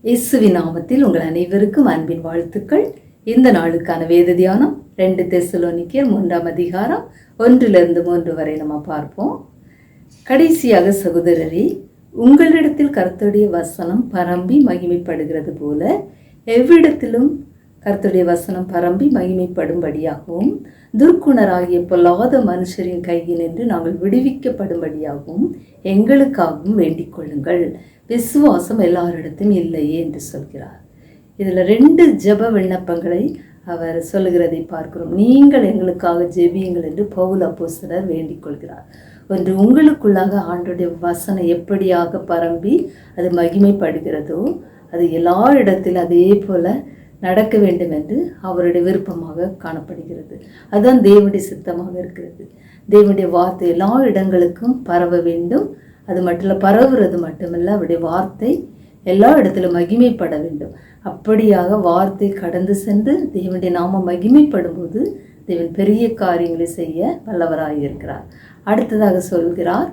இயேசுவின் நாமத்தில் உங்கள் அனைவருக்கும் அன்பின் வாழ்த்துக்கள். இந்த நாளுக்கான வேத தியானம் 2 தெசலோனிக்கேயர் 3ஆம் அதிகாரம் 1-3 வரை நம்ம பார்ப்போம். கடைசியாக சகோதரரே, உங்களிடத்தில் கர்த்தருடைய வசனம் பரம்பி மகிமைப்படுகிறது போல எவ்விடத்திலும் கர்த்தருடைய வசனம் பரம்பி மகிமைப்படும்படியாகவும் துர்க்குணராகிய பொல்லாத மனுஷரின் கையினின்று நாங்கள் விடுவிக்கப்படும்படியாகவும் எங்களுக்காகவும் வேண்டிக் கொள்ளுங்கள். விசுவாசம் எல்லாரிடத்தும் இல்லையே என்று சொல்கிறார். இதில் 2 ஜெப விண்ணப்பங்களை அவர் சொல்லுகிறதை பார்க்கிறோம். நீங்கள் எங்களுக்காக ஜெபியுங்கள் என்று பவுல் அப்போஸ்தலர் வேண்டிக் கொள்கிறார். ஒன்று, உங்களுக்குள்ளாக ஆண்டவருடைய வசனம் எப்படியாக பரம்பி அது மகிமைப்படுகிறதோ அது எல்லா இடத்திலும் அதே போல நடக்க வேண்டும் என்று அவருடைய விருப்பமாக காணப்படுகிறது. அதுதான் தேவனுடைய சித்தமாக இருக்கிறது. தேவனுடைய வார்த்தை எல்லா இடங்களுக்கும் பரவ வேண்டும். அது மட்டும் பரவுறது மட்டுமல்ல, அவருடைய வார்த்தை எல்லா இடத்திலும் மகிமைப்பட வேண்டும். அப்படியாக வார்த்தை கடந்து சென்று தேவனுடைய நாமம் மகிமைப்படும் போது தேவன் பெரிய காரியங்களை செய்ய வல்லவராயிருக்கிறார். அடுத்ததாக சொல்கிறார்,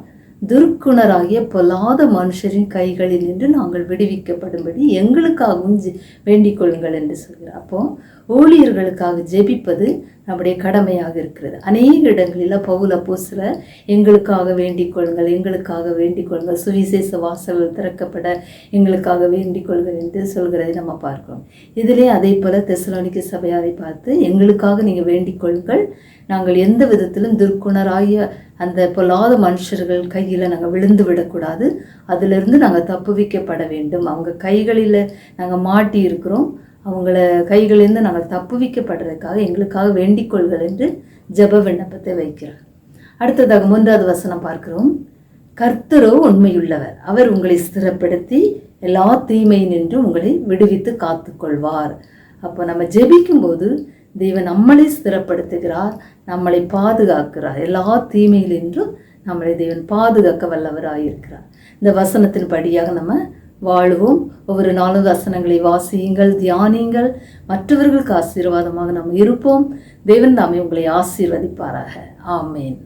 துர்க்குணராகிய பொல்லாத மனுஷரின் கைகளில் நின்று நாங்கள் விடுவிக்கப்படும்படி எங்களுக்காகவும் வேண்டிக் கொள்ளுங்கள் என்று சொல்கிறார். அப்போ ஊழியர்களுக்காக ஜெபிப்பது நம்முடைய கடமையாக இருக்கிறது. அநேக இடங்களில் பவுல் அப்போஸ்தலர் எங்களுக்காக வேண்டிக் கொள்ளுங்கள், எங்களுக்காக வேண்டிக் கொள்ளுங்கள், சுவிசேஷ வாசல்கள் திறக்கப்பட எங்களுக்காக வேண்டிக் கொள்ளுங்கள் என்று சொல்கிறதை நம்ம பார்க்கிறோம். இதிலே அதே போல தெசலோனிக்கே சபையாரை பார்த்து எங்களுக்காக நீங்கள் வேண்டிக் கொள்ளுங்கள், நாங்கள் எந்த விதத்திலும் துர்க்குணராகிய அந்த பொல்லாத மனுஷர்கள் கையில் நாங்கள் விழுந்து விடக்கூடாது, அதிலிருந்து நாங்கள் தப்புவிக்கப்பட வேண்டும், அவங்க கைகளில் நாங்கள் மாட்டி இருக்கிறோம், அவங்கள கைகளிலிருந்து நாங்கள் தப்புவிக்கப்படுறதுக்காக எங்களுக்காக வேண்டிக் கொள்கள் என்று ஜெப விண்ணப்பத்தை வைக்கிறார். அடுத்ததாக 3வது வசனம் பார்க்கிறோம். கர்த்தரோ உண்மையுள்ளவர், அவர் உங்களை ஸ்திரப்படுத்தி எல்லா தீமையினின்று உங்களை விடுவித்து காத்துக்கொள்வார். அப்போ நம்ம ஜெபிக்கும் போது தேவன் நம்மளை ஸ்திரப்படுத்துகிறார், நம்மளை பாதுகாக்கிறார். எல்லா தீமையிலின்றும் நம்மளை தேவன் பாதுகாக்க வல்லவராயிருக்கிறார். இந்த வசனத்தின் படியாக நம்ம வாழ்வோம். ஒவ்வொரு நாளும் வசனங்களை வாசியுங்கள், தியானியுங்கள், மற்றவர்களுக்கு ஆசீர்வாதமாக நாம் இருப்போம். தேவன் தாமே உங்களை ஆசீர்வதிப்பாராக. ஆமேன்.